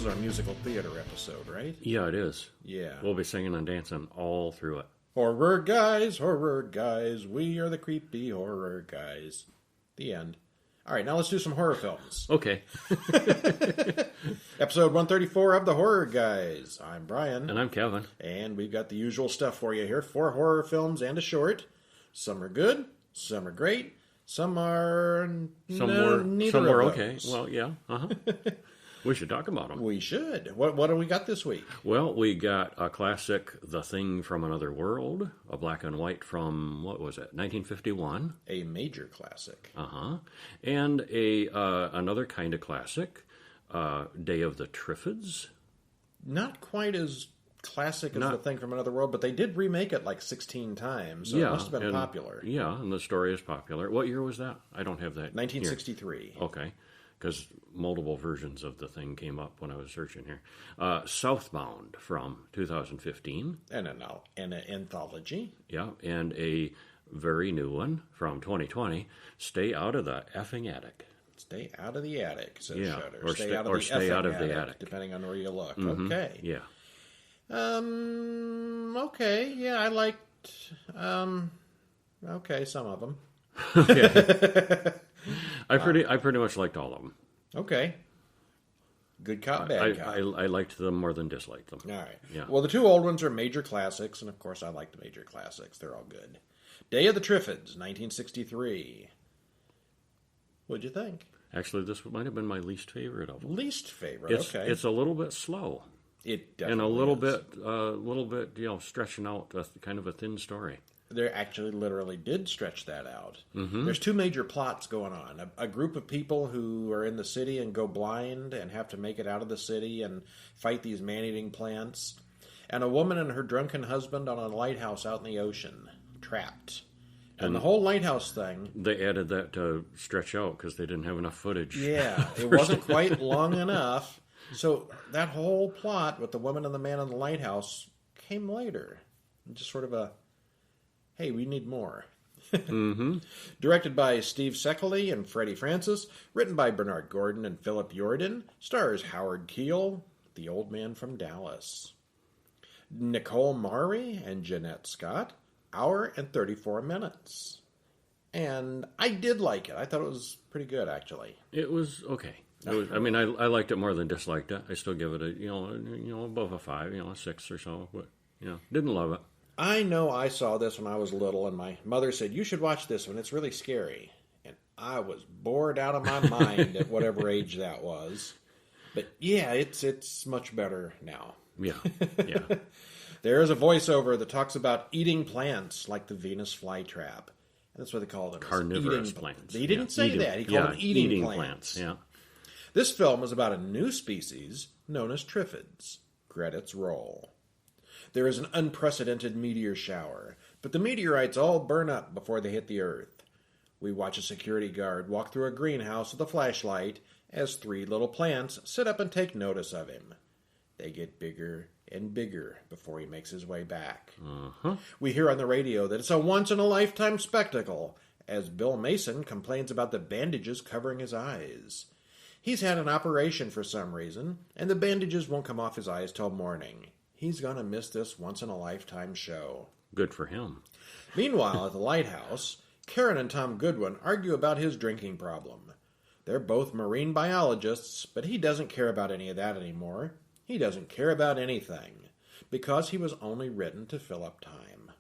our musical theater episode, right? Yeah, it is. Yeah. We'll be singing and dancing all through it. Horror guys, we are the creepy horror guys. The end. All right, now let's do some horror films. Okay. Episode 134 of the Horror Guys. I'm Brian. And I'm Kevin. And we've got the usual stuff for you here. 4 horror films and a short. Some are good, some are great, some are neither of okay. those. Well, yeah. We should talk about them. We should. What do we got this week? Well, we got a classic, The Thing from Another World, a black and white from, what was it, 1951? A major classic. And another kind of classic, Day of the Triffids. Not quite as classic as The Thing from Another World, but they did remake it like 16 times, so it must have been popular. Yeah, and the story is popular. What year was that? I don't have that 1963. Here. Okay. Because multiple versions of the thing came up when I was searching here. Southbound from 2015. And an anthology. Yeah, and a very new one from 2020, Stay Out of the Effing Attic. Stay out of the attic, says Shudder. Or stay out of the attic. Depending on where you look. Mm-hmm. Okay. Yeah. Okay, yeah, I liked, some of them. Okay. I pretty much liked all of them. Okay. Good cop, bad cop. I liked them more than disliked them. All right. Yeah. Well, the 2 old ones are major classics, and of course I like the major classics. They're all good. Day of the Triffids, 1963. What'd you think? Actually, this might have been my least favorite of them. Least favorite, okay. It's a little bit slow. It definitely and a is. little bit, stretching out kind of a thin story. They actually literally did stretch that out. Mm-hmm. There's 2 major plots going on. A group of people who are in the city and go blind and have to make it out of the city and fight these man-eating plants. And a woman and her drunken husband on a lighthouse out in the ocean, trapped. And the whole lighthouse thing... They added that to stretch out because they didn't have enough footage. Yeah, it wasn't quite long enough. So that whole plot with the woman and the man in the lighthouse came later. Just sort of a... Hey, we need more. Mm-hmm. Directed by Steve Seckley and Freddie Francis. Written by Bernard Gordon and Philip Yordan. Stars Howard Keel, the old man from Dallas. Nicole Maury and Jeanette Scott. Hour and 34 minutes. And I did like it. I thought it was pretty good, actually. It was okay. I liked it more than disliked it. I still give it a, above a 5, a 6 or so. But, didn't love it. I know I saw this when I was little, and my mother said, you should watch this one. It's really scary. And I was bored out of my mind at whatever age that was. But yeah, it's much better now. Yeah. There is a voiceover that talks about eating plants like the Venus flytrap. And that's what they call them. Carnivorous plants. He didn't say that. He called them eating plants. Yeah. This film is about a new species known as Triffids. Credits roll. There is an unprecedented meteor shower, but the meteorites all burn up before they hit the Earth. We watch a security guard walk through a greenhouse with a flashlight as 3 little plants sit up and take notice of him. They get bigger and bigger before he makes his way back. We hear on the radio that it's a once-in-a-lifetime spectacle as Bill Mason complains about the bandages covering his eyes. He's had an operation for some reason, and the bandages won't come off his eyes till morning. He's going to miss this once-in-a-lifetime show. Good for him. Meanwhile, at the lighthouse, Karen and Tom Goodwin argue about his drinking problem. They're both marine biologists, but he doesn't care about any of that anymore. He doesn't care about anything, because he was only written to fill up time.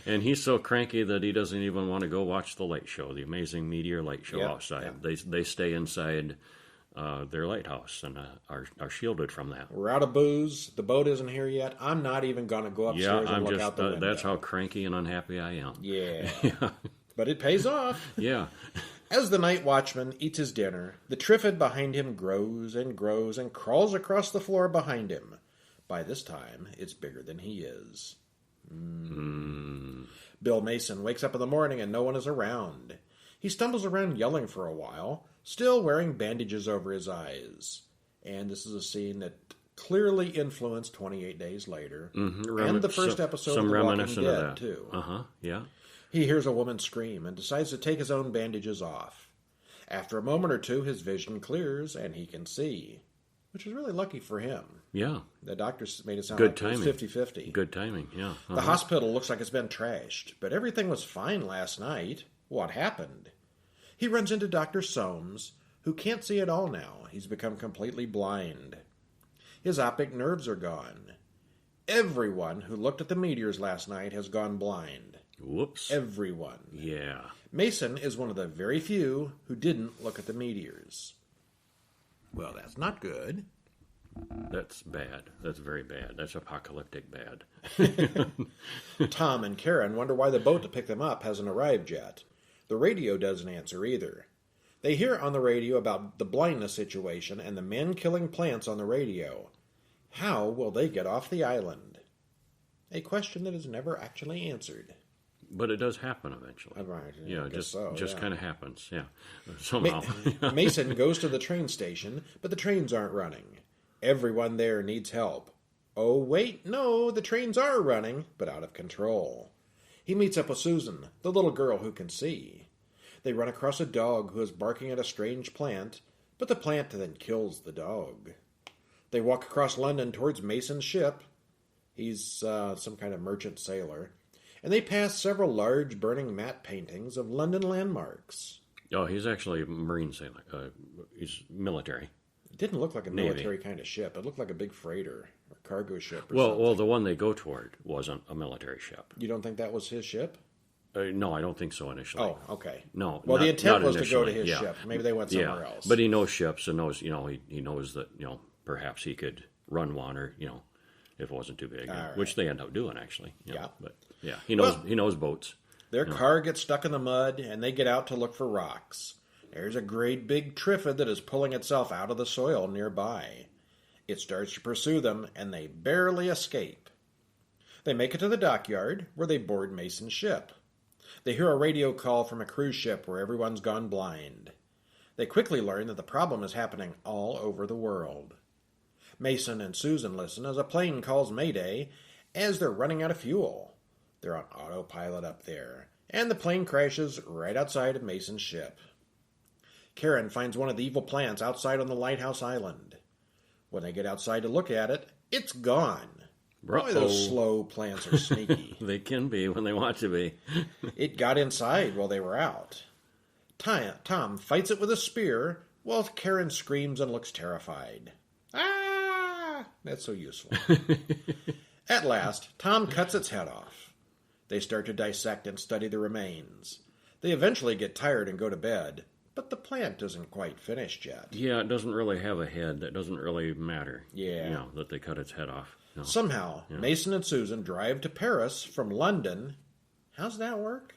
And he's so cranky that he doesn't even want to go watch the light show, the amazing meteor light show outside. Yep. They stay inside their lighthouse and are shielded from that. We're out of booze. The boat isn't here yet. I'm not even going to go upstairs and look out the window. That's how cranky and unhappy I am. Yeah. But it pays off. Yeah. As the night watchman eats his dinner, the Triffid behind him grows and grows and crawls across the floor behind him. By this time, it's bigger than he is. Bill Mason wakes up in the morning and no one is around. He stumbles around yelling for a while, still wearing bandages over his eyes. And this is a scene that clearly influenced 28 Days Later. Mm-hmm. And the first episode of The Walking Dead, too. Yeah. He hears a woman scream and decides to take his own bandages off. After a moment or two, his vision clears and he can see, which is really lucky for him. Yeah. The doctors made it sound Good like timing. it was 50-50. Good timing, yeah. Uh-huh. The hospital looks like it's been trashed, but everything was fine last night. What happened? He runs into Dr. Soames, who can't see at all now. He's become completely blind. His optic nerves are gone. Everyone who looked at the meteors last night has gone blind. Whoops. Everyone. Yeah. Mason is one of the very few who didn't look at the meteors. Well, that's not good. That's bad. That's very bad. That's apocalyptic bad. Tom and Karen wonder why the boat to pick them up hasn't arrived yet. The radio doesn't answer either. They hear on the radio about the blindness situation and the men killing plants on the radio. How will they get off the island? A question that is never actually answered. But it does happen eventually. Right. Yeah, just kind of happens. Yeah, somehow. Mason goes to the train station, but the trains aren't running. Everyone there needs help. Oh, wait, no, the trains are running, but out of control. He meets up with Susan, the little girl who can see. They run across a dog who is barking at a strange plant, but the plant then kills the dog. They walk across London towards Mason's ship. He's some kind of merchant sailor. And they pass several large burning matte paintings of London landmarks. Oh, he's actually a Marine sailor. He's military. It didn't look like a military Navy. kind of ship. It looked like a big freighter or cargo ship or Well, something. the one they go toward wasn't a military ship. You don't think that was his ship? No, I don't think so initially. Oh, okay. No. Well, the intent not was to go to initially. his ship. Maybe they went somewhere yeah. else. But he knows ships and knows, he knows that, perhaps he could run one or, if it wasn't too big, right. which they end up doing actually. Yeah. But yeah, he knows boats. Their car gets stuck in the mud, and they get out to look for rocks. There's a great big Triffid that is pulling itself out of the soil nearby. It starts to pursue them, and they barely escape. They make it to the dockyard, where they board Mason's ship. They hear a radio call from a cruise ship where everyone's gone blind. They quickly learn that the problem is happening all over the world. Mason and Susan listen as a plane calls Mayday as they're running out of fuel. They're on autopilot up there, and the plane crashes right outside of Mason's ship. Karen finds one of the evil plants outside on the lighthouse island. When they get outside to look at it, it's gone. Boy, those slow plants are sneaky. They can be when they want to be. It got inside while they were out. Tom fights it with a spear, while Karen screams and looks terrified. Ah! That's so useful. At last, Tom cuts its head off. They start to dissect and study the remains. They eventually get tired and go to bed, but the plant isn't quite finished yet. Yeah, it doesn't really have a head. That doesn't really matter. Yeah. That they cut its head off. No. Somehow, Mason and Susan drive to Paris from London. How's that work?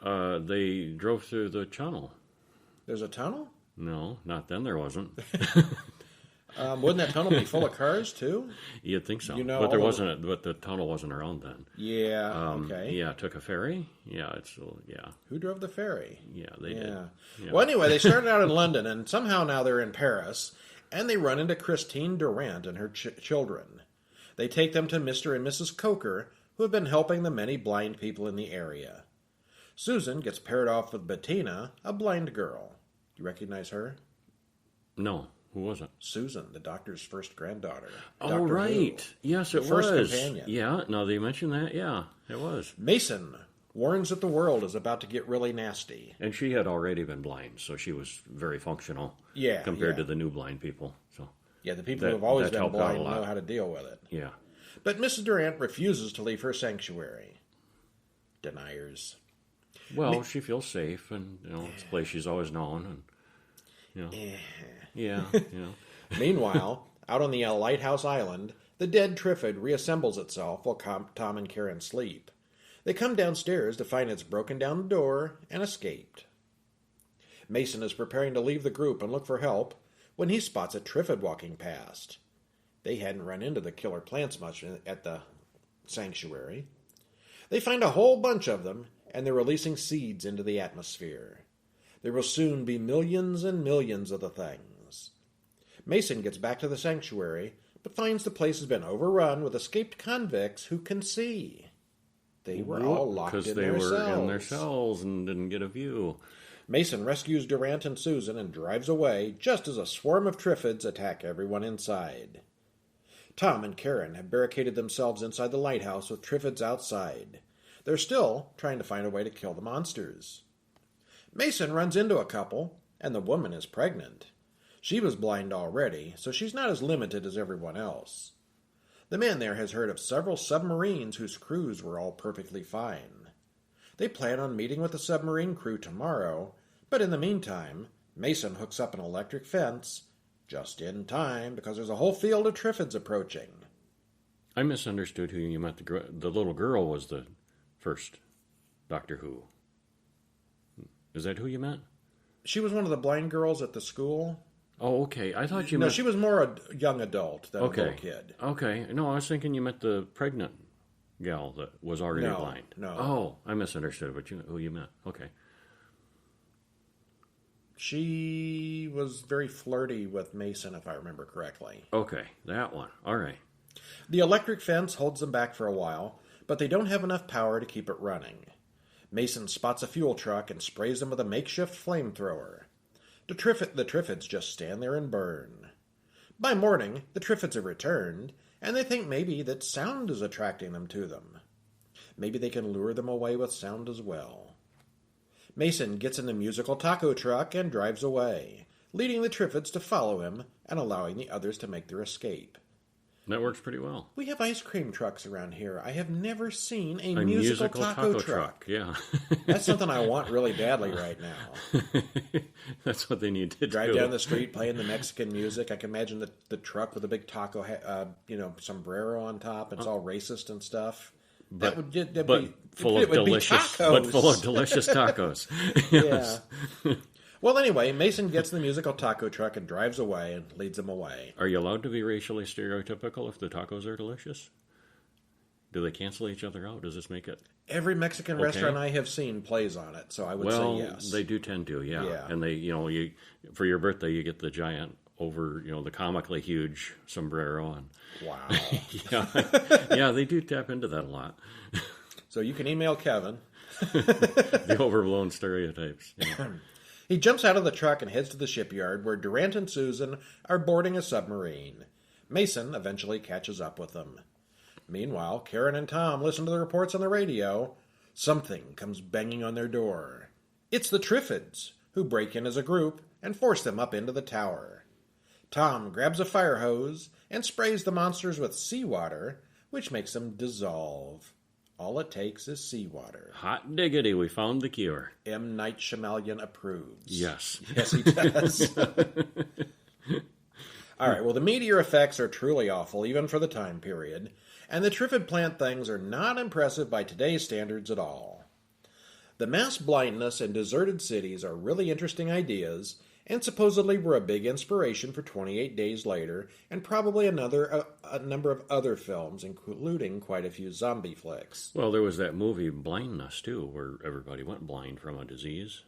They drove through the tunnel. There's a tunnel? No, not then there wasn't. Wouldn't that tunnel be full of cars, too? You'd think so. You know, but there wasn't. But the tunnel wasn't around then. Yeah, okay. Yeah, it took a ferry. Yeah, Who drove the ferry? Yeah, they did. Yeah. Well, anyway, they started out in London, and somehow now they're in Paris, and they run into Christine Durant and her children. They take them to Mr. and Mrs. Coker, who have been helping the many blind people in the area. Susan gets paired off with Bettina, a blind girl. Do you recognize her? No. Who was it? Susan, the doctor's first granddaughter. Oh, Dr. right. Who. Yes, the it first was. companion. Yeah, now that you mentioned that, yeah, it was. Mason warns that the world is about to get really nasty. And she had already been blind, so she was very functional compared to the new blind people. So yeah, the people who have always been blind know how to deal with it. Yeah. But Mrs. Durant refuses to leave her sanctuary. Deniers. Well, she feels safe, and it's a place she's always known, and yeah. Meanwhile, out on the lighthouse island, the dead Triffid reassembles itself while Tom and Karen sleep. They come downstairs to find it's broken down the door and escaped. Mason is preparing to leave the group and look for help when he spots a Triffid walking past. They hadn't run into the killer plants much at the sanctuary. They find a whole bunch of them, and they're releasing seeds into the atmosphere. There will soon be millions and millions of the things. Mason gets back to the sanctuary, but finds the place has been overrun with escaped convicts who can see. They were all locked in their cells. Because they were in their cells and didn't get a view. Mason rescues Durant and Susan and drives away just as a swarm of Triffids attack everyone inside. Tom and Karen have barricaded themselves inside the lighthouse with Triffids outside. They're still trying to find a way to kill the monsters. Mason runs into a couple, and the woman is pregnant. She was blind already, so she's not as limited as everyone else. The man there has heard of several submarines whose crews were all perfectly fine. They plan on meeting with the submarine crew tomorrow, but in the meantime, Mason hooks up an electric fence, just in time because there's a whole field of Triffids approaching. I misunderstood who you meant. The little girl was the first Doctor Who. Is that who you meant? She was one of the blind girls at the school. Oh, okay. I thought you meant... No, she was more a young adult than a little kid. Okay. No, I was thinking you meant the pregnant gal that was already blind. No. Oh, I misunderstood who you meant. Okay. She was very flirty with Mason, if I remember correctly. Okay, that one. All right. The electric fence holds them back for a while, but they don't have enough power to keep it running. Mason spots a fuel truck and sprays them with a makeshift flamethrower. The Triffids just stand there and burn. By morning, the Triffids have returned, and they think maybe that sound is attracting them to them. Maybe they can lure them away with sound as well. Mason gets in the musical taco truck and drives away, leading the Triffids to follow him and allowing the others to make their escape. That works pretty well. We have ice cream trucks around here. I have never seen a musical taco truck. Yeah. That's something I want really badly right now. That's what they need to Drive down the street playing the Mexican music. I can imagine the truck with a big taco, sombrero on top. It's all racist and stuff. But full of delicious tacos. Yes. Yeah. Well, anyway, Mason gets in the musical taco truck and drives away and leads them away. Are you allowed to be racially stereotypical if the tacos are delicious? Do they cancel each other out? Does this make it? Every Mexican restaurant I have seen plays on it, so I would say yes. Well, they do tend to, yeah. And they, you for your birthday, you get the giant the comically huge sombrero. And wow. Yeah, they do tap into that a lot. So you can email Kevin. The overblown stereotypes. Yeah. He jumps out of the truck and heads to the shipyard where Durant and Susan are boarding a submarine. Mason eventually catches up with them. Meanwhile, Karen and Tom listen to the reports on the radio. Something comes banging on their door. It's the Triffids, who break in as a group and force them up into the tower. Tom grabs a fire hose and sprays the monsters with seawater, which makes them dissolve. All it takes is seawater. Hot diggity, we found the cure. M. Night Shyamalan approves. Yes. Yes, he does. All right, well, the meteor effects are truly awful, even for the time period, and the Triffid plant things are not impressive by today's standards at all. The mass blindness and deserted cities are really interesting ideas, and supposedly were a big inspiration for 28 Days Later, and probably a number of other films, including quite a few zombie flicks. Well, there was that movie Blindness, too, where everybody went blind from a disease.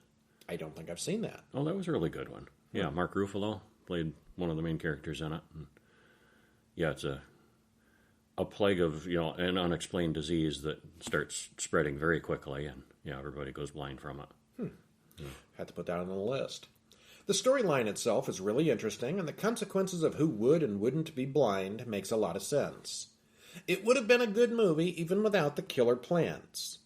I don't think I've seen that. Oh, that was a really good one. Yeah, Mark Ruffalo played one of the main characters in it. And yeah, it's a plague of, an unexplained disease that starts spreading very quickly, and everybody goes blind from it. Had to put that on the list. The storyline itself is really interesting, and the consequences of who would and wouldn't be blind makes a lot of sense. It would have been a good movie even without the killer plants.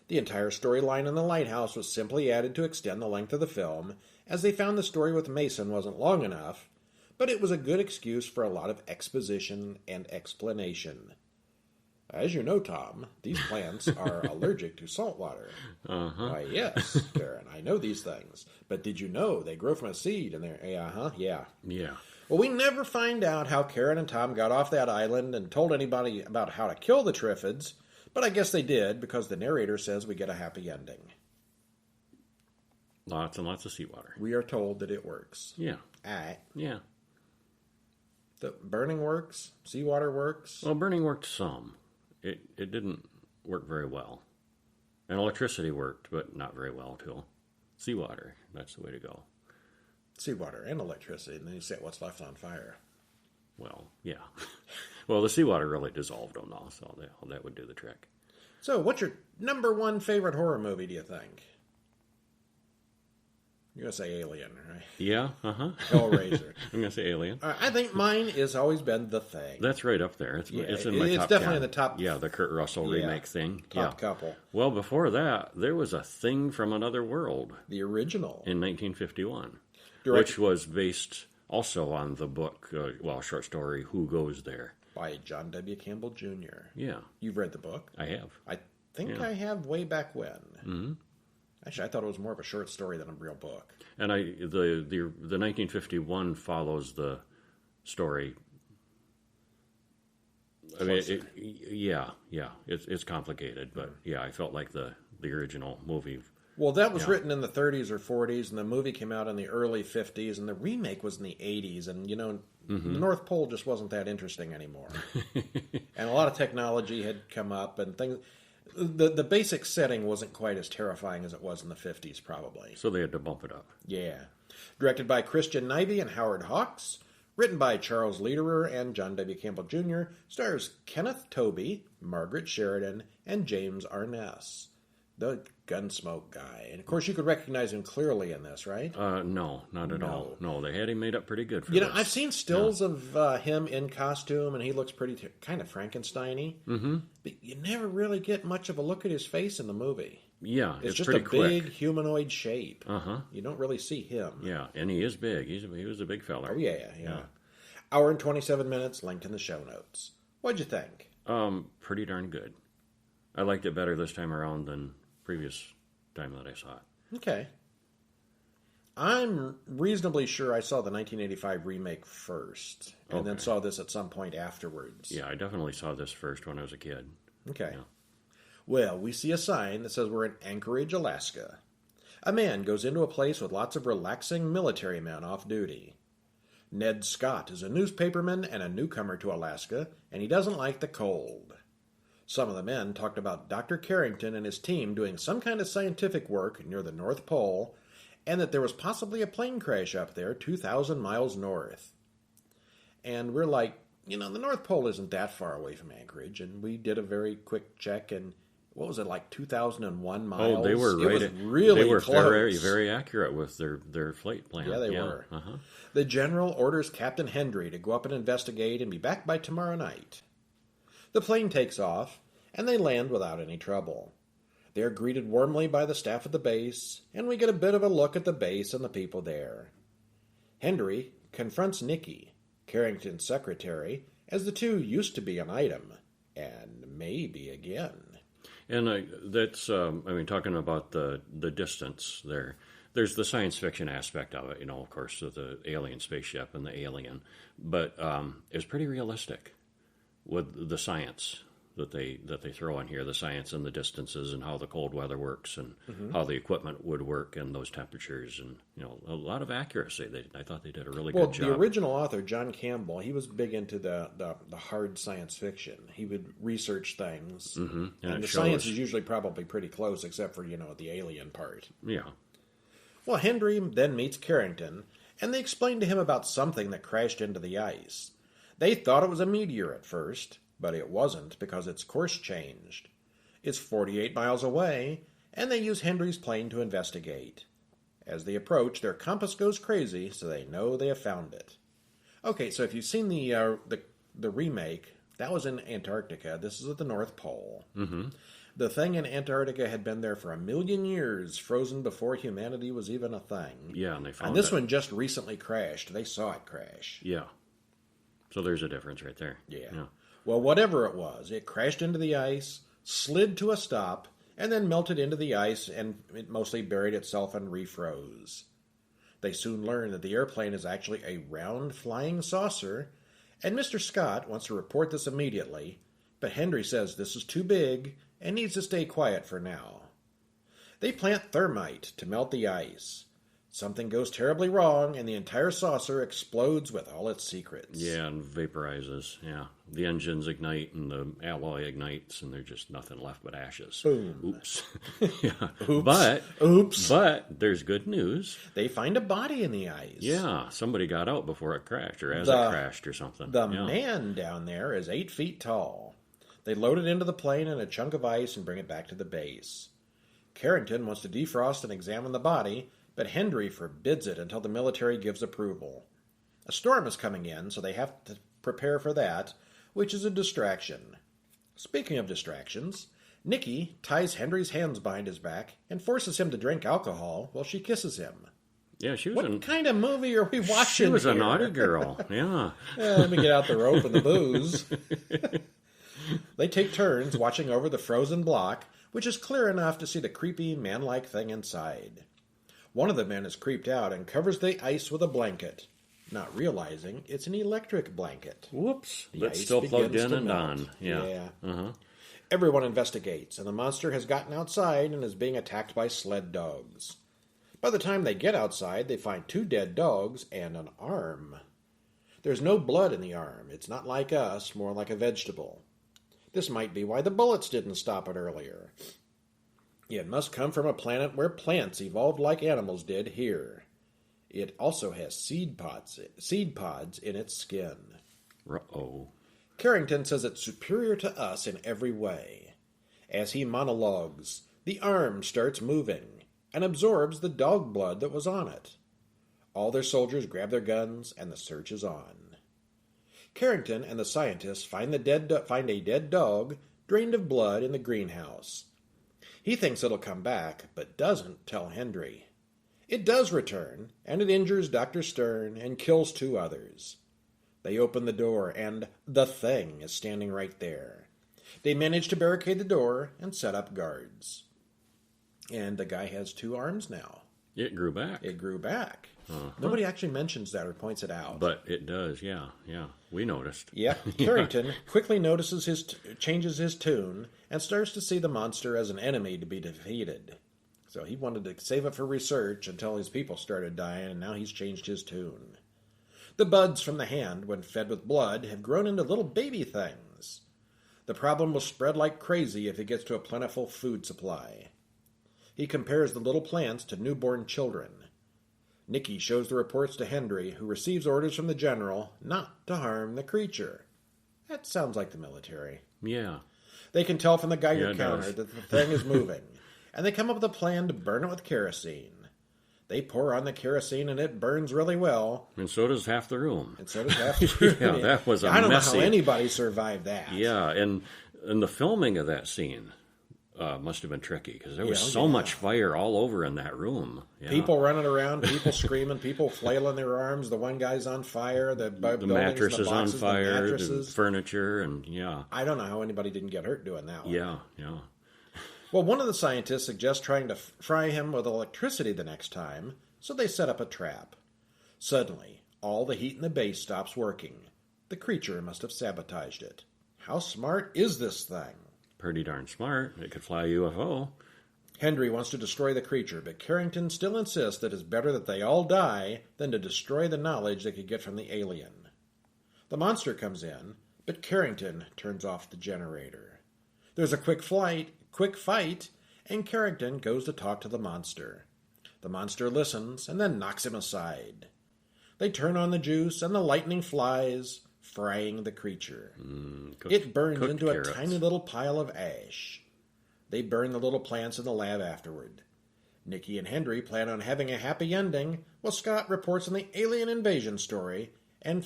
The entire storyline in the lighthouse was simply added to extend the length of the film, as they found the story with Mason wasn't long enough, but it was a good excuse for a lot of exposition and explanation. As you know, Tom, these plants are allergic to salt water. Uh-huh. Why, yes, Karen, I know these things. But did you know they grow from a seed? And they're, yeah. Yeah. Well, we never find out how Karen and Tom got off that island and told anybody about how to kill the Triffids, but I guess they did because the narrator says we get a happy ending. Lots and lots of seawater. We are told that it works. Yeah. All right. Yeah. The burning works? Seawater works? Well, burning worked some. It didn't work very well. And electricity worked, but not very well, too. Seawater, that's the way to go. Seawater and electricity, and then you set what's left on fire. Well, yeah. Well, the seawater really dissolved them, though, so that would do the trick. So, what's your number one favorite horror movie, do you think? You're going to say Alien, right? Yeah, Hellraiser. I'm going to say Alien. I think mine has always been The Thing. That's right up there. It's in my top 10. It's definitely in the top. Yeah, the Kurt Russell remake thing. Top couple. Well, before that, there was a Thing from Another World. The original. In 1951. Direct- which was based also on the book, short story, Who Goes There? By John W. Campbell Jr. Yeah. You've read the book? I have. I think I have way back when. Mm-hmm. Actually, I thought it was more of a short story than a real book. And the 1951 follows the story. I mean, it's complicated, but I felt like the original movie. Well, that was written in the 30s or 40s, and the movie came out in the early 50s, and the remake was in the 80s, and, the North Pole just wasn't that interesting anymore. And a lot of technology had come up, and things. The basic setting wasn't quite as terrifying as it was in the 50s, probably. So they had to bump it up. Yeah. Directed by Christian Nyby and Howard Hawks, written by Charles Lederer and John W. Campbell Jr., stars Kenneth Tobey, Margaret Sheridan, and James Arness. The Gunsmoke guy. And, of course, you could recognize him clearly in this, right? No, not at all. No, they had him made up pretty good for this. I've seen stills of him in costume, and he looks pretty kind of Frankenstein-y. Mm-hmm. But you never really get much of a look at his face in the movie. Yeah, it's just pretty a quick. Big humanoid shape. Uh-huh. You don't really see him. Yeah, and he is big. He was a big fella. Oh, yeah. Hour and 27 minutes, linked in the show notes. What'd you think? Pretty darn good. I liked it better this time around than previous time that I saw it. Okay. I'm reasonably sure I saw the 1985 remake first, and then saw this at some point afterwards. Yeah, I definitely saw this first when I was a kid. Okay. Yeah. Well, we see a sign that says we're in Anchorage, Alaska. A man goes into a place with lots of relaxing military men off duty. Ned Scott is a newspaperman and a newcomer to Alaska, and he doesn't like the cold. Some of the men talked about Dr. Carrington and his team doing some kind of scientific work near the North Pole, and that there was possibly a plane crash up there 2,000 miles north. And we're like, the North Pole isn't that far away from Anchorage, and we did a very quick check, and what was it, like 2,001 miles? Oh, they were right. It was really they were close. very, very accurate with their flight plan. Yeah, they were. Uh-huh. The general orders Captain Hendry to go up and investigate and be back by tomorrow night. The plane takes off, and they land without any trouble. They are greeted warmly by the staff at the base, and we get a bit of a look at the base and the people there. Hendry confronts Nicky, Carrington's secretary, as the two used to be an item, and maybe again. And that's, talking about the distance there. There's the science fiction aspect of it, of course, with the alien spaceship and the alien. But it's pretty realistic with the science that they throw in here, the science and the distances and how the cold weather works and how the equipment would work and those temperatures and a lot of accuracy. I thought they did a really good job. The original author, John Campbell, he was big into the hard science fiction. He would research things, and the science is usually probably pretty close, except for the alien part. Yeah. Well, Hendry then meets Carrington, and they explain to him about something that crashed into the ice. They thought it was a meteor at first, but it wasn't because its course changed. It's 48 miles away, and they use Hendry's plane to investigate. As they approach, their compass goes crazy, so they know they have found it. Okay, so if you've seen the remake, that was in Antarctica. This is at the North Pole. Mm-hmm. The thing in Antarctica had been there for 1 million years, frozen before humanity was even a thing. Yeah, and they found it. And this one just recently crashed. They saw it crash. Yeah. So there's a difference right there. Yeah. Well, whatever it was, it crashed into the ice, slid to a stop, and then melted into the ice, and it mostly buried itself and refroze. They soon learned that the airplane is actually a round flying saucer, and Mr. Scott wants to report this immediately, but Hendry says this is too big and needs to stay quiet for now. They plant thermite to melt the ice. Something goes terribly wrong, and the entire saucer explodes with all its secrets. Yeah, and vaporizes. Yeah, the engines ignite, and the alloy ignites, and there's just nothing left but ashes. Boom. Oops. Yeah. Oops. But there's good news. They find a body in the ice. Yeah, somebody got out before it crashed, or as it crashed, or something. The man down there is 8 feet tall. They load it into the plane in a chunk of ice and bring it back to the base. Carrington wants to defrost and examine the body, but Hendry forbids it until the military gives approval. A storm is coming in, so they have to prepare for that, which is a distraction. Speaking of distractions, Nikki ties Hendry's hands behind his back and forces him to drink alcohol while she kisses him. Yeah, she was. What kind of movie are we watching? She was here? a naughty girl. Yeah. Let me get out the rope and the booze. They take turns watching over the frozen block, which is clear enough to see the creepy, man-like thing inside. One of the men is creeped out and covers the ice with a blanket, not realizing it's an electric blanket. Whoops. The That's ice still plugged begins in to and melt. on. Yeah. Yeah. Everyone investigates, and the monster has gotten outside and is being attacked by sled dogs. By the time they get outside, they find 2 dead dogs and an arm. There's no blood in the arm. It's not like us, more like a vegetable. This might be why the bullets didn't stop it earlier. It must come from a planet where plants evolved like animals did here. It also has seed pods in its skin. Uh-oh. Carrington says it's superior to us in every way. As he monologues, the arm starts moving and absorbs the dog blood that was on it. All their soldiers grab their guns, and the search is on. Carrington and the scientists find a dead dog drained of blood in the greenhouse. He thinks it'll come back, but doesn't tell Hendry. It does return, and it injures Dr. Stern and kills 2 others. They open the door, and the thing is standing right there. They manage to barricade the door and set up guards. And the guy has 2 arms now. It grew back. It grew back. Nobody actually mentions that or points it out. But it does, yeah. We noticed. Yep. Carrington quickly notices changes his tune and starts to see the monster as an enemy to be defeated. So he wanted to save it for research until his people started dying, and now he's changed his tune. The buds from the hand, when fed with blood, have grown into little baby things. The problem will spread like crazy if it gets to a plentiful food supply. He compares the little plants to newborn children. Nikki shows the reports to Hendry, who receives orders from the general not to harm the creature. That sounds like the military. Yeah. They can tell from the Geiger it counter does. that the thing is moving, and they come up with a plan to burn it with kerosene. They pour on the kerosene, and it burns really well. And so does half the room. And so does half the room. Yeah, that was a I don't messy... know how anybody survived that. Yeah, and the filming of that scene must have been tricky, because there was so much fire all over in that room. Yeah. People running around, people screaming, people flailing their arms. The one guy's on fire. The mattress is on fire, the the furniture, and yeah. I don't know how anybody didn't get hurt doing that one. Yeah. Well, one of the scientists suggests trying to fry him with electricity the next time, so they set up a trap. Suddenly, all the heat in the base stops working. The creature must have sabotaged it. How smart is this thing? Pretty darn smart. It could fly a UFO. Hendry wants to destroy the creature, but Carrington still insists that it's better that they all die than to destroy the knowledge they could get from the alien. The monster comes in, but Carrington turns off the generator. There's a quick fight, and Carrington goes to talk to the monster. The monster listens and then knocks him aside. They turn on the juice, and the lightning flies, frying the creature. It burns into a tiny little pile of ash. They burn the little plants in the lab afterward. Nikki and Hendry plan on having a happy ending, while Scott reports on the alien invasion story and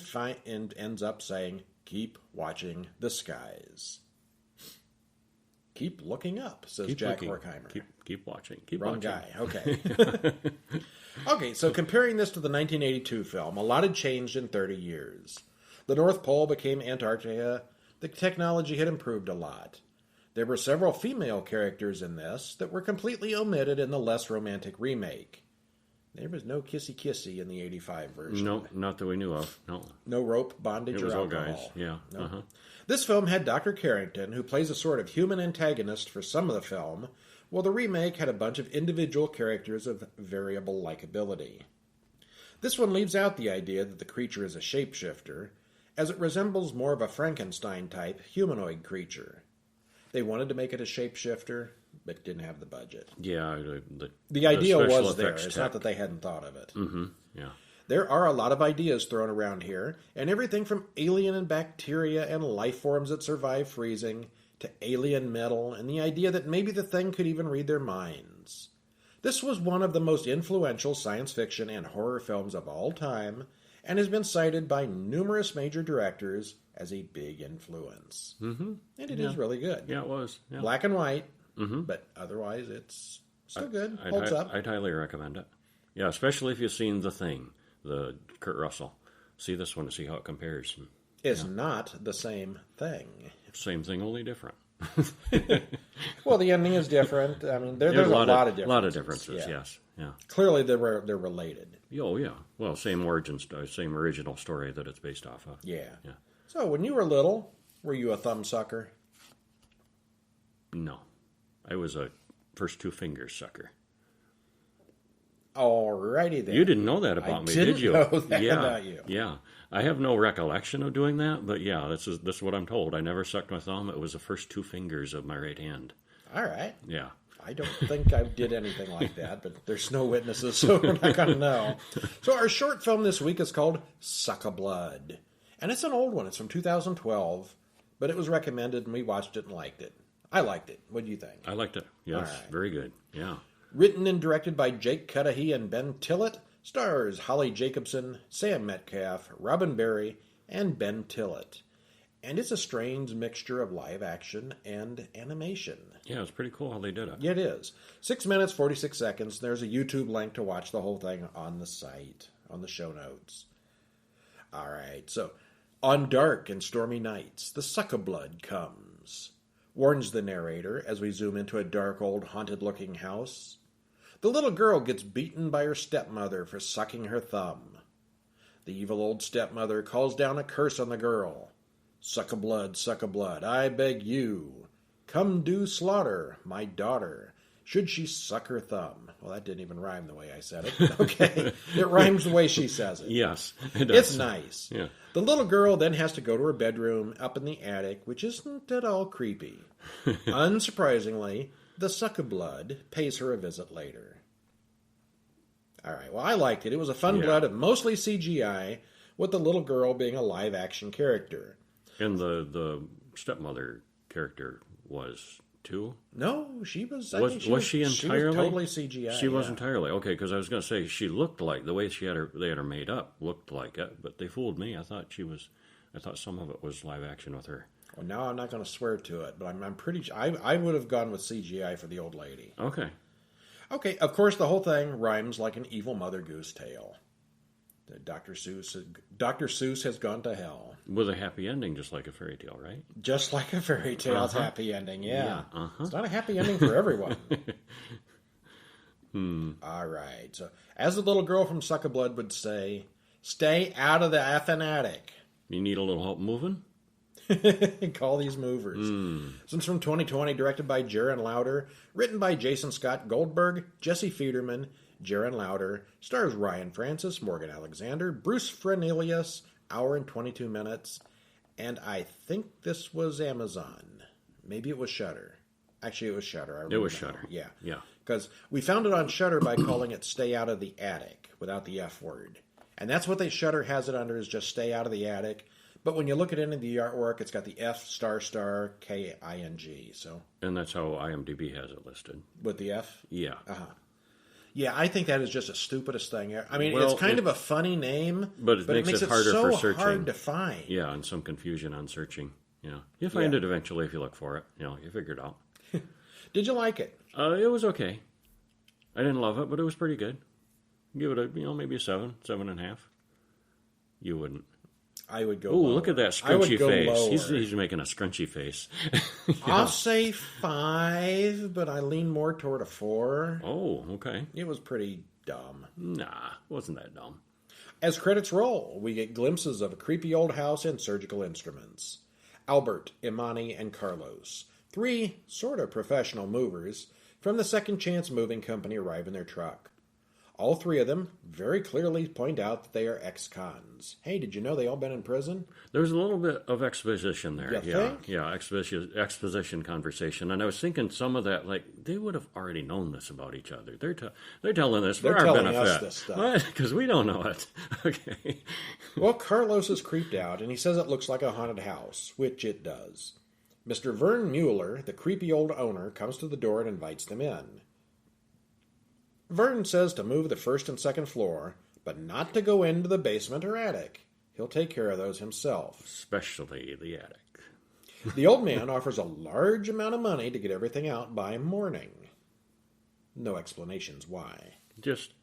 ends up saying, "Keep watching the skies." Keep looking up, says Jack Horkheimer. Keep watching. Wrong guy. Okay. Okay, so comparing this to the 1982 film, a lot had changed in 30 years. The North Pole became Antarctica. The technology had improved a lot. There were several female characters in this that were completely omitted in the less romantic remake. There was no kissy-kissy in the 85 version. No, not that we knew of. No rope, bondage, it was or all alcohol. guys. Yeah. No. This film had Dr. Carrington, who plays a sort of human antagonist for some of the film, while the remake had a bunch of individual characters of variable likability. This one leaves out the idea that the creature is a shapeshifter, as it resembles more of a Frankenstein-type humanoid creature. They wanted to make it a shapeshifter, but didn't have the budget. Yeah. The idea was there. It's not that they hadn't thought of it. Yeah. There are a lot of ideas thrown around here, and everything from alien and bacteria and life forms that survive freezing, to alien metal, and the idea that maybe the thing could even read their minds. This was one of the most influential science fiction and horror films of all time, and has been cited by numerous major directors as a big influence. Mm-hmm. And it is really good. Yeah, it was. Yeah. Black and white, but otherwise it's still good. Holds up. I'd highly recommend it. Yeah, especially if you've seen The Thing, the Kurt Russell. See this one to see how it compares. It's not the same thing. Same thing, only different. Well, the ending is different. I mean, there's a lot of differences. A lot of differences, yes. Yeah. Clearly, they're related. Oh, yeah. Well, same origin story, same original story that it's based off of. Yeah. Yeah. So, when you were little, were you a thumb sucker? No. I was a first two fingers sucker. Alrighty then. You didn't know that about me, did you? I didn't know that about you. Yeah. I have no recollection of doing that, but yeah, this is what I'm told. I never sucked my thumb. It was the first two fingers of my right hand. All right. Yeah. I don't think I did anything like that, but there's no witnesses, so we're not going to know. So our short film this week is called Suck a Blood. And it's an old one. It's from 2012, but it was recommended and we watched it and liked it. I liked it. What do you think? I liked it. Yes, All right. Very good. Yeah. Written and directed by Jake Cudahy and Ben Tillett, stars Holly Jacobson, Sam Metcalf, Robin Berry, and Ben Tillett. And it's a strange mixture of live action and animation. Yeah, it's pretty cool how they did it. Yeah, it is. 6 minutes, 46 seconds. There's a YouTube link to watch the whole thing on the site, on the show notes. All right, so on dark and stormy nights, the suck-a-blood comes, warns the narrator as we zoom into a dark, old, haunted-looking house. The little girl gets beaten by her stepmother for sucking her thumb. The evil old stepmother calls down a curse on the girl. Suck a blood, I beg you. Come do slaughter, my daughter. Should she suck her thumb? Well, that didn't even rhyme the way I said it. Okay, it rhymes the way she says it. Yes, it does. It's nice. Yeah. The little girl then has to go to her bedroom up in the attic, which isn't at all creepy. Unsurprisingly, the suck-a-blood pays her a visit later. All right, well, I liked it. It was a fun blood of mostly CGI, with the little girl being a live-action character. And the stepmother character was too? No, she was... Was she entirely? She was totally CGI. She was entirely. Okay, because I was going to say, she looked like, the way they had her made up, looked like it, but they fooled me. I thought some of it was live action with her. Well, now I'm not going to swear to it, but I'm pretty sure... I would have gone with CGI for the old lady. Okay. Okay, of course, the whole thing rhymes like an evil Mother Goose tale. Dr. Seuss has gone to hell. With a happy ending, just like a fairy tale, right? Just like a fairy tale's happy ending, yeah. It's not a happy ending for everyone. All right. So, as the little girl from Suck-a-Blood would say, stay out of the effing attic. You need a little help moving? Call these movers. This one's from 2020, directed by Jaron Lauder, written by Jason Scott Goldberg, Jesse Federman, Jaron Lauder, stars Ryan Francis, Morgan Alexander, Bruce Frenelius, hour and 22 minutes, and I think this was Amazon. Maybe it was Shudder. Actually, it was Shudder. It was Shudder. Yeah. Yeah. Because we found it on Shudder by calling it Stay Out of the Attic, without the F word. And that's what Shudder has it under, is just Stay Out of the Attic. But when you look at any of the artwork, it's got the F ***King. So. And that's how IMDb has it listed. With the F? Yeah. Yeah, I think that is just the stupidest thing. I mean, it's kind of a funny name, but it makes it harder so for searching. Hard to find. Yeah, and some confusion on searching. Yeah, you'll find it eventually if you look for it. You figure it out. Did you like it? It was okay. I didn't love it, but it was pretty good. Give it maybe a 7.5. You wouldn't. I would go. Oh, look at that scrunchy face. He's making a scrunchy face. I'll say 5, but I lean more toward a 4. Oh, okay. It was pretty dumb. Nah, wasn't that dumb. As credits roll, we get glimpses of a creepy old house and surgical instruments. Albert, Imani, and Carlos, 3 sort of professional movers from the Second Chance Moving Company, arrive in their truck. All 3 of them very clearly point out that they are ex-cons. Hey, did you know they all been in prison? There's a little bit of exposition there. You think? Yeah, exposition conversation. And I was thinking some of that, like, they would have already known this about each other. They're telling this for our benefit. Us this stuff. Because we don't know it. Okay. Well, Carlos is creeped out, and he says it looks like a haunted house, which it does. Mr. Vern Mueller, the creepy old owner, comes to the door and invites them in. Vern says to move the first and second floor, but not to go into the basement or attic. He'll take care of those himself. Especially the attic. The old man offers a large amount of money to get everything out by morning. No explanations why. Just,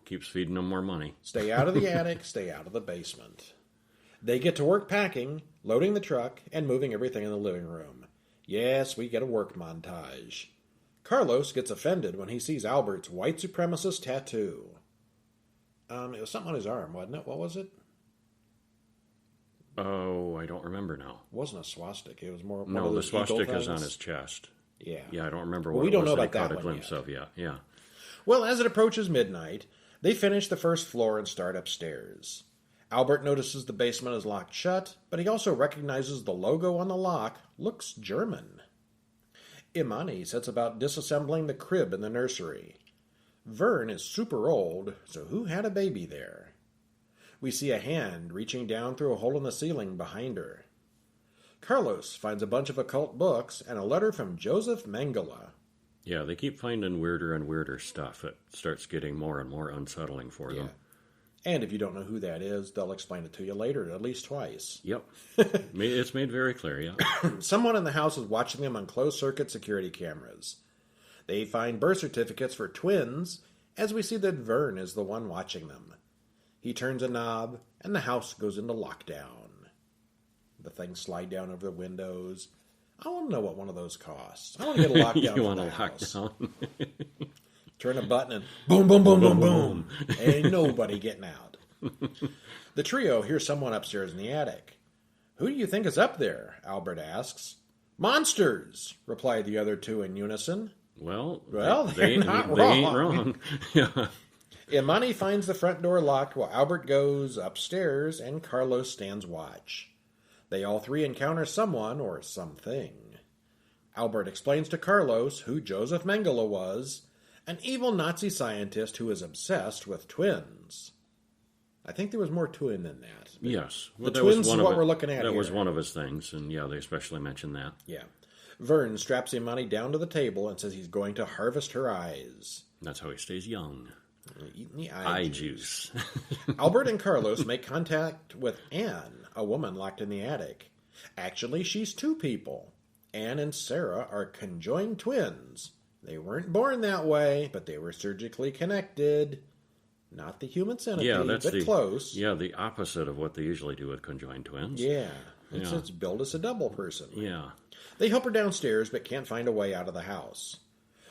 keeps feeding them more money. Stay out of the attic, stay out of the basement. They get to work packing, loading the truck, and moving everything in the living room. Yes, we get a work montage. Carlos gets offended when he sees Albert's white supremacist tattoo. It was something on his arm, wasn't it? What was it? Oh, I don't remember now. It wasn't a swastika. It was more. No, the swastika's on his chest. Yeah. Yeah, I don't remember Well, what we it don't was know that about I that caught a one glimpse yet. of yet. Yeah. Well, as it approaches midnight, they finish the first floor and start upstairs. Albert notices the basement is locked shut, but he also recognizes the logo on the lock looks German. Imani sets about disassembling the crib in the nursery. Vern is super old, so who had a baby there? We see a hand reaching down through a hole in the ceiling behind her. Carlos finds a bunch of occult books and a letter from Joseph Mengele. Yeah, they keep finding weirder and weirder stuff. It starts getting more and more unsettling for them. And if you don't know who that is, they'll explain it to you later, at least twice. Yep. It's made very clear, yeah. Someone in the house is watching them on closed-circuit security cameras. They find birth certificates for twins, as we see that Vern is the one watching them. He turns a knob, and the house goes into lockdown. The things slide down over the windows. I want to know what one of those costs. I want to get a lockdown You for want the to house. lockdown? Turn a button and boom, boom, boom, boom, boom. Ain't nobody getting out. The trio hears someone upstairs in the attic. Who do you think is up there? Albert asks. Monsters, reply the other two in unison. Well, they ain't wrong. Yeah. Imani finds the front door locked while Albert goes upstairs and Carlos stands watch. They all three encounter someone or something. Albert explains to Carlos who Joseph Mengele was, an evil Nazi scientist who is obsessed with twins. I think there was more to him than that. Yes. The twins is what we're looking at That here. was one of his things, and yeah, they especially mentioned that. Yeah. Vern straps Imani down to the table and says he's going to harvest her eyes. That's how he stays young. Eating the Eye juice. Albert and Carlos make contact with Anne, a woman locked in the attic. Actually, she's two people. Anne and Sarah are conjoined twins. They weren't born that way, but they were surgically connected. Not the human centipede, but close. Yeah, the opposite of what they usually do with conjoined twins. Yeah. It's billed as a double person. Yeah. They help her downstairs, but can't find a way out of the house.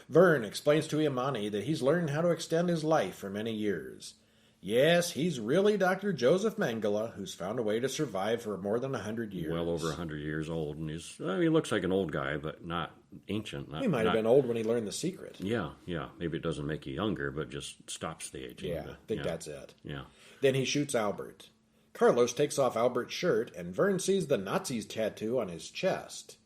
Vern explains to Imani that he's learned how to extend his life for many years. Yes, he's really Dr. Joseph Mengele, who's found a way to survive for more than 100 years. Well over 100 years old, and he looks like an old guy, but not ancient. He might have been old when he learned the secret. Yeah. Maybe it doesn't make you younger, but just stops the aging. Yeah, I think that's it. Yeah. Then he shoots Albert. Carlos takes off Albert's shirt, and Vern sees the Nazi's tattoo on his chest.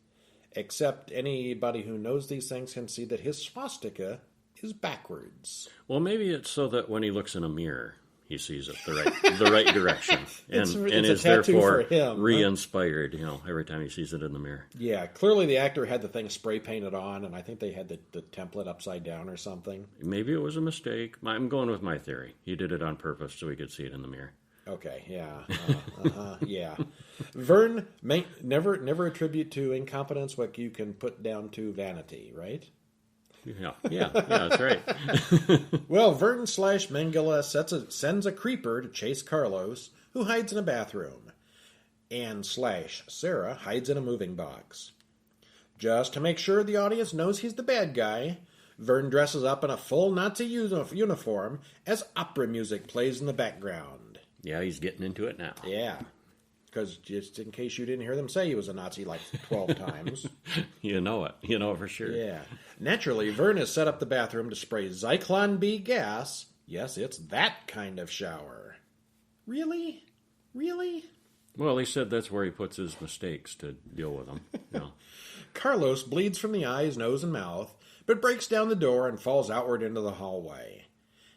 Except anybody who knows these things can see that his swastika is backwards. Well, maybe it's so that when he looks in a mirror, he sees it the right direction, and is therefore re-inspired. Every time he sees it in the mirror. Yeah, clearly the actor had the thing spray painted on, and I think they had the template upside down or something. Maybe it was a mistake. I'm going with my theory. He did it on purpose so he could see it in the mirror. Okay, yeah. Yeah. Vern never attribute to incompetence what you can put down to vanity, right? Yeah, that's right. Well, Vern / Mengele sends a creeper to chase Carlos, who hides in a bathroom. Anne / Sarah hides in a moving box. Just to make sure the audience knows he's the bad guy, Vern dresses up in a full Nazi uniform as opera music plays in the background. Yeah, he's getting into it now. Yeah, because just in case you didn't hear them say he was a Nazi like 12 times. You know it. You know it for sure. Yeah. Naturally, Vern has set up the bathroom to spray Zyklon B gas. Yes, it's that kind of shower. Really? Really? Well, he said that's where he puts his mistakes to deal with them. Carlos bleeds from the eyes, nose, and mouth, but breaks down the door and falls outward into the hallway.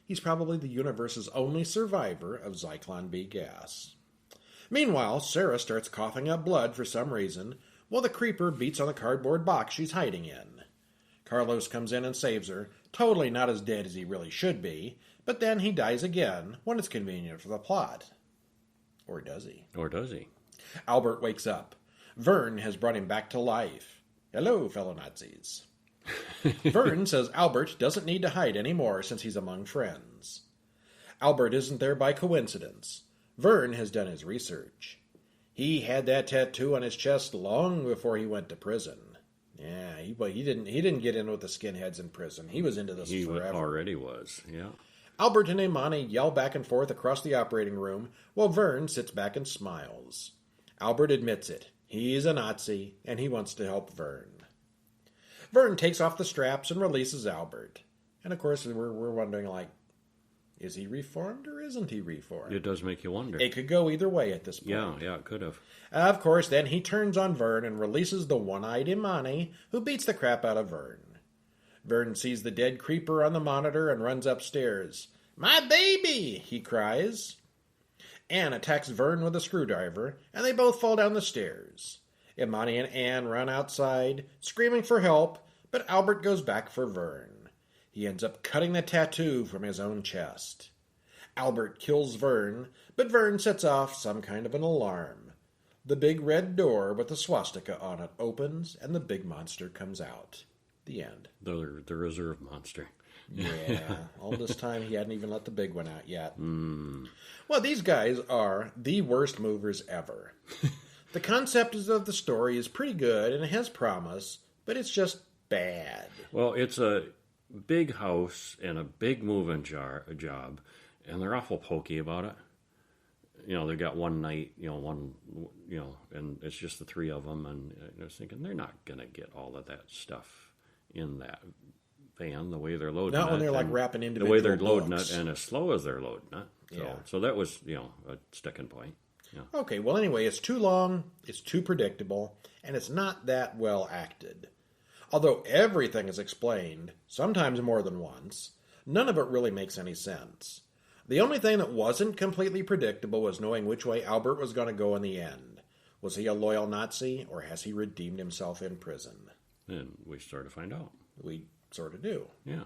He's probably the universe's only survivor of Zyklon B gas. Meanwhile, Sarah starts coughing up blood for some reason, while the creeper beats on the cardboard box she's hiding in. Carlos comes in and saves her, Totally not as dead as he really should be, but then he dies again when it's convenient for the plot. Or does he? Or does he? Albert wakes up. Vern has brought him back to life. Hello, fellow Nazis. Vern says Albert doesn't need to hide anymore since he's among friends. Albert isn't there by coincidence. Vern has done his research. He had that tattoo on his chest long before he went to prison. Yeah, he didn't get in with the skinheads in prison. He was into this forever. He already was, yeah. Albert and Imani yell back and forth across the operating room, while Vern sits back and smiles. Albert admits it. He's a Nazi, and he wants to help Vern. Vern takes off the straps and releases Albert. And of course, we're wondering, like, is he reformed or isn't he reformed? It does make you wonder. It could go either way at this point. Yeah, it could have. Of course, then he turns on Vern and releases the one-eyed Imani, who beats the crap out of Vern. Vern sees the dead creeper on the monitor and runs upstairs. "My baby!" he cries. Anne attacks Vern with a screwdriver, and they both fall down the stairs. Imani and Anne run outside, screaming for help, but Albert goes back for Vern. He ends up cutting the tattoo from his own chest. Albert kills Vern, but Vern sets off some kind of an alarm. The big red door with the swastika on it opens, and the big monster comes out. The end. The reserve monster. Yeah, all this time he hadn't even let the big one out yet. Well, these guys are the worst movers ever. The concept of the story is pretty good and it has promise, but it's just bad. Well, it's a big house and a big moving job, and they're awful pokey about it. You know, they've got one night, and it's just the three of them, and I was thinking they're not going to get all of that stuff in that van the way they're loading it. Not when they're like wrapping individual the way they're books. loading it, and as slow as they're loading it. So that was, a sticking point. Yeah. Okay, well anyway, it's too long, it's too predictable, and it's not that well acted. Although everything is explained, sometimes more than once, none of it really makes any sense. The only thing that wasn't completely predictable was knowing which way Albert was going to go in the end. Was he a loyal Nazi, or has he redeemed himself in prison? And we sort of find out. We sort of do. Yeah.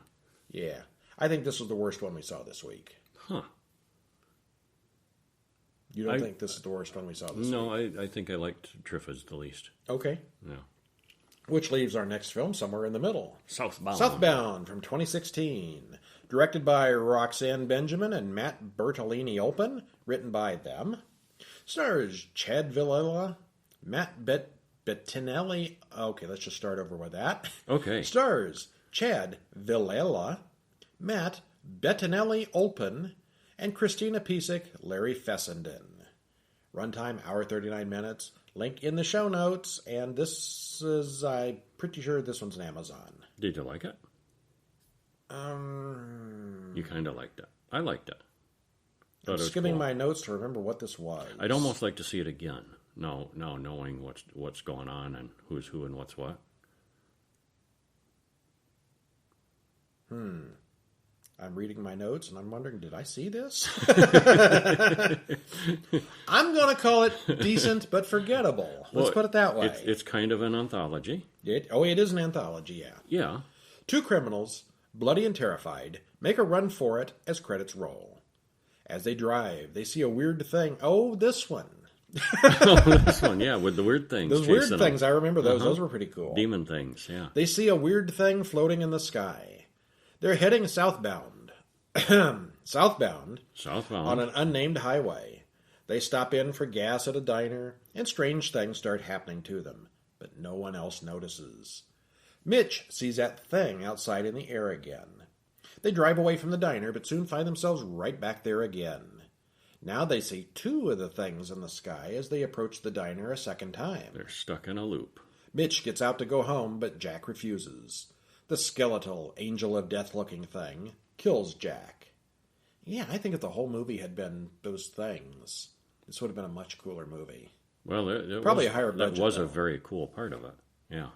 Yeah. I think this was the worst one we saw this week. Huh. You don't think this is the worst one we saw this week? No, I think I liked Triffids the least. Okay. Yeah. Which leaves our next film somewhere in the middle. Southbound. Southbound from 2016. Directed by Roxanne Benjamin and Matt Bertolini-Olpin. Written by them. Stars Chad Villella, Matt Bettinelli. Okay, let's just start over with that. Okay. Stars Chad Villella, Matt Bettinelli-Olpin, and Christina Piesek, Larry Fessenden. Runtime, hour 39 minutes. Link in the show notes. And this is, I'm pretty sure this one's an Amazon. Did you like it? You kind of liked it. I liked it. I'm skimming my notes to remember what this was. I'd almost like to see it again. Now knowing what's going on and who's who and what's what. I'm reading my notes and I'm wondering, did I see this? I'm going to call it decent but forgettable. Let's put it that way. It's kind of an anthology. It is an anthology, yeah. Yeah. Two criminals, bloody and terrified, make a run for it as credits roll. As they drive, they see a weird thing. Oh, this one. This one, yeah, with the weird things. Those weird things, I remember those. Those were pretty cool. Demon things, yeah. They see a weird thing floating in the sky. They're heading southbound. Southbound on an unnamed highway. They stop in for gas at a diner, and strange things start happening to them, but no one else notices. Mitch sees that thing outside in the air again. They drive away from the diner, but soon find themselves right back there again. Now they see two of the things in the sky as they approach the diner a second time. They're stuck in a loop. Mitch gets out to go home, but Jack refuses. The skeletal, angel of death-looking thing kills Jack. Yeah, I think if the whole movie had been those things, this would have been a much cooler movie. Well, it probably was, a higher budget. That was though. a very cool part of it. Yeah.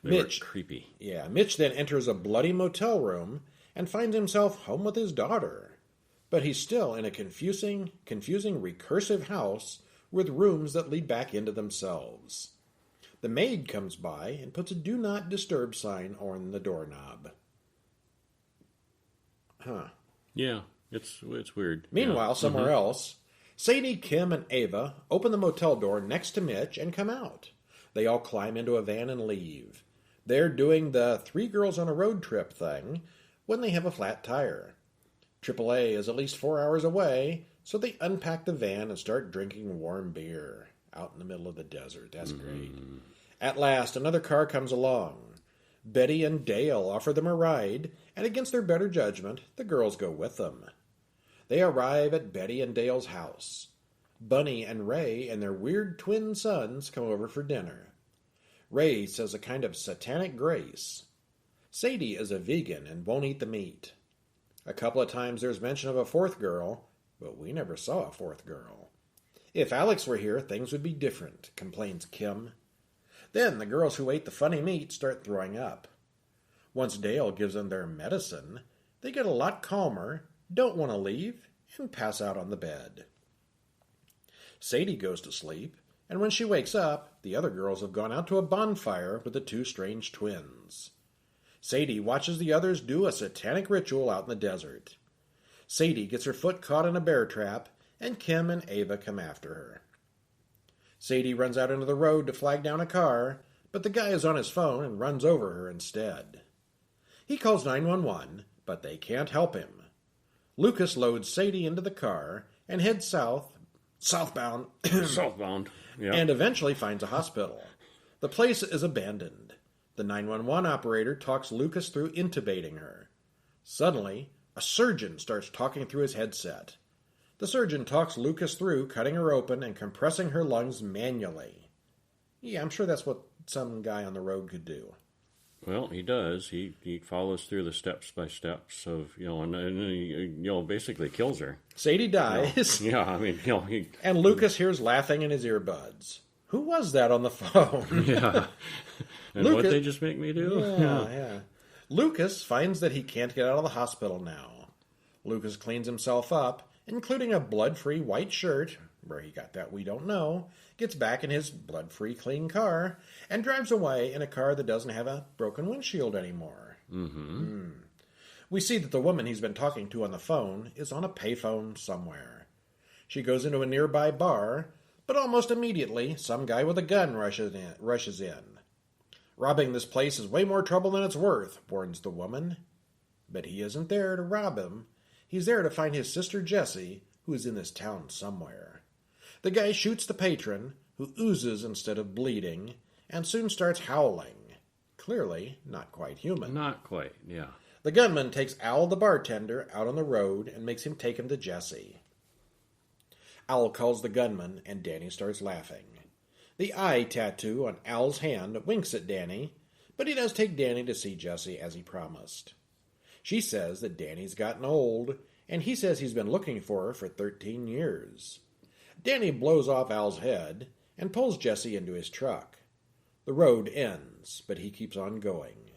Mitch, were creepy. Yeah, Mitch then enters a bloody motel room and finds himself home with his daughter. But he's still in a confusing, recursive house with rooms that lead back into themselves. The maid comes by and puts a do not disturb sign on the doorknob. Huh. Yeah, it's weird. Meanwhile, somewhere else, Sadie, Kim, and Ava open the motel door next to Mitch and come out. They all climb into a van and leave. They're doing the 3 girls on a road trip thing when they have a flat tire. AAA is at least 4 hours away, so they unpack the van and start drinking warm beer out in the middle of the desert. That's great. At last, another car comes along. Betty and Dale offer them a ride, and against their better judgment, the girls go with them. They arrive at Betty and Dale's house. Bunny and Ray and their weird twin sons come over for dinner. Ray says a kind of satanic grace. Sadie is a vegan and won't eat the meat. A couple of times there's mention of a 4th girl, but we never saw a 4th girl. If Alex were here, things would be different, complains Kim. Then the girls who ate the funny meat start throwing up. Once Dale gives them their medicine, they get a lot calmer, don't want to leave, and pass out on the bed. Sadie goes to sleep, and when she wakes up, the other girls have gone out to a bonfire with the 2 strange twins. Sadie watches the others do a satanic ritual out in the desert. Sadie gets her foot caught in a bear trap, and Kim and Ava come after her. Sadie runs out into the road to flag down a car, but the guy is on his phone and runs over her instead. He calls 911, but they can't help him. Lucas loads Sadie into the car and heads southbound, Southbound, yeah. and eventually finds a hospital. The place is abandoned. The 911 operator talks Lucas through intubating her. Suddenly, a surgeon starts talking through his headset. The surgeon talks Lucas through cutting her open and compressing her lungs manually. Yeah, I'm sure that's what some guy on the road could do. Well, he does. He follows through the steps by steps of, and he, basically kills her. Sadie dies. Yeah, I mean, and Lucas hears laughing in his earbuds. Who was that on the phone? Yeah. And Lucas, what'd they just make me do? Yeah. Lucas finds that he can't get out of the hospital now. Lucas cleans himself up, including a blood-free white shirt, where he got that we don't know, gets back in his blood-free clean car, and drives away in a car that doesn't have a broken windshield anymore. We see that the woman he's been talking to on the phone is on a payphone somewhere. She goes into a nearby bar, but almost immediately, some guy with a gun rushes in. Robbing this place is way more trouble than it's worth, warns the woman. But he isn't there to rob him. He's there to find his sister Jessie, who is in this town somewhere. The guy shoots the patron, who oozes instead of bleeding, and soon starts howling. Clearly, not quite human. Not quite, yeah. The gunman takes Al the bartender out on the road and makes him take him to Jessie. Al calls the gunman, and Danny starts laughing. The eye tattoo on Al's hand winks at Danny, but he does take Danny to see Jessie as he promised. She says that Danny's gotten old, and he says he's been looking for her for 13 years. Danny blows off Al's head and pulls Jessie into his truck. The road ends, but he keeps on going.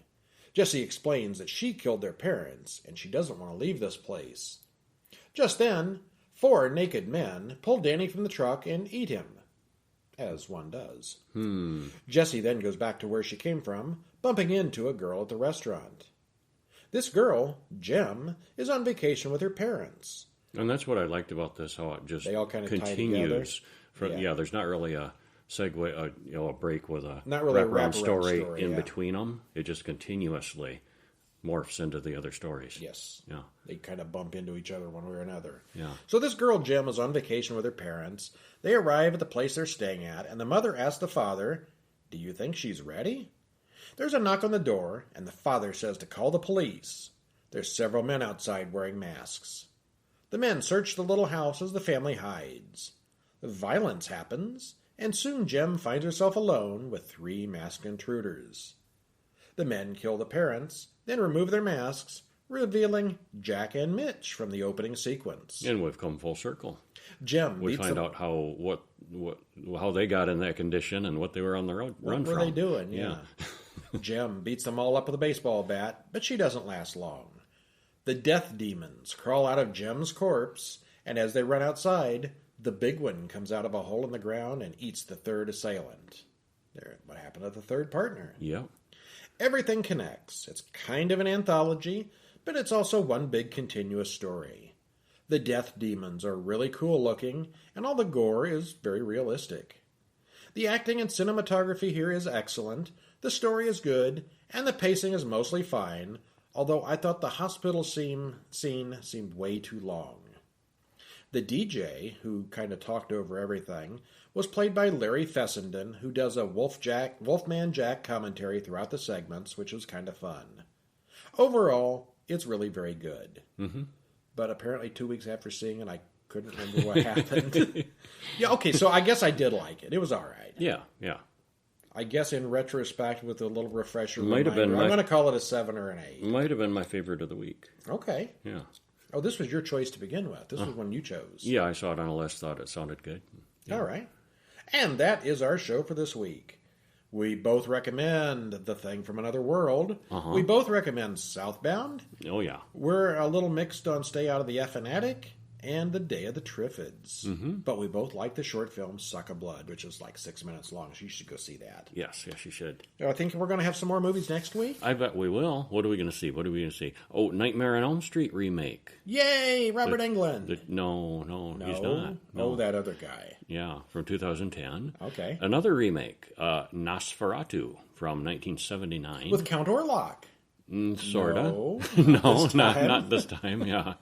Jessie explains that she killed their parents, and she doesn't want to leave this place. Just then, 4 naked men pull Danny from the truck and eat him. As one does. Jessie then goes back to where she came from, bumping into a girl at the restaurant. This girl, Jem, is on vacation with her parents. And that's what I liked about this, how it just They all kind of continues. tie together. Yeah, there's not really a segue, a break with a Not really a wraparound story in between them. It just continuously morphs into the other stories. Yes. Yeah. They kind of bump into each other one way or another. Yeah. So this girl, Jem, is on vacation with her parents. They arrive at the place they're staying at, and the mother asks the father, "Do you think she's ready?" There's a knock on the door, and the father says to call the police. There's several men outside wearing masks. The men search the little house as the family hides. Violence happens, and soon Jem finds herself alone with 3 masked intruders. The men kill the parents, then remove their masks, revealing Jack and Mitch from the opening sequence. And we've come full circle. Jem We beats find them. out how they got in that condition and what they were on the run What from. were they doing? Yeah. Jem beats them all up with a baseball bat, but she doesn't last long. The death demons crawl out of Jem's corpse, and as they run outside, the big one comes out of a hole in the ground and eats the 3rd assailant. What happened to the 3rd partner? Yeah. Everything connects. It's kind of an anthology, but it's also one big continuous story. The death demons are really cool looking, and all the gore is very realistic. The acting and cinematography here is excellent, the story is good, and the pacing is mostly fine, although I thought the hospital scene seemed way too long. The DJ, who kind of talked over everything, was played by Larry Fessenden, who does a Wolfman Jack commentary throughout the segments, which was kind of fun. Overall, it's really very good. Mm-hmm. But apparently 2 weeks after seeing it, I couldn't remember what happened. Yeah, okay, so I guess I did like it. It was all right. Yeah. I guess in retrospect, with a little refresher Might have been I'm going to call it a 7 or an 8. Might have been my favorite of the week. Okay. Yeah. Oh, this was your choice to begin with. This was one you chose. Yeah, I saw it on a list, thought it sounded good. Yeah. All right. And that is our show for this week. We both recommend The Thing from Another World. Uh-huh. We both recommend Southbound. Oh, yeah. We're a little mixed on Stay Out of the Effin' Attic and The Day of the Triffids. Mm-hmm. But we both like the short film Suck of Blood, which is like 6 minutes long, so you should go see that. Yes, you should. I think we're going to have some more movies next week. I bet we will. What are we going to see? Oh, Nightmare on Elm Street remake. Yay, Robert Englund. No, he's not. No. Oh, that other guy. Yeah, from 2010. Okay. Another remake, Nosferatu from 1979. With Count Orlok. Sorta. No, No, not this time, yeah.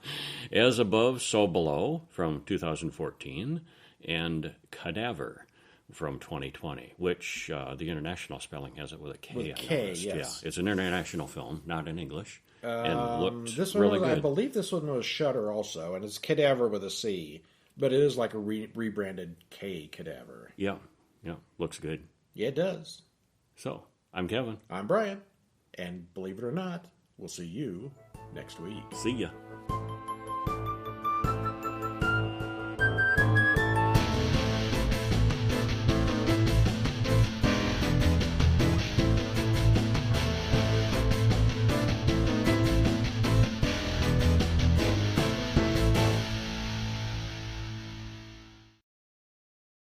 As Above, So Below from 2014, and Cadaver from 2020, which the international spelling has it with a K. With a K, yes. Yeah, it's an international film, not in English, and looked this one really was, good. I believe this one was Shudder also, and it's Cadaver with a C, but it is like a rebranded K Cadaver. Yeah, looks good. Yeah, it does. So, I'm Kevin. I'm Brian. And believe it or not, we'll see you next week. See ya.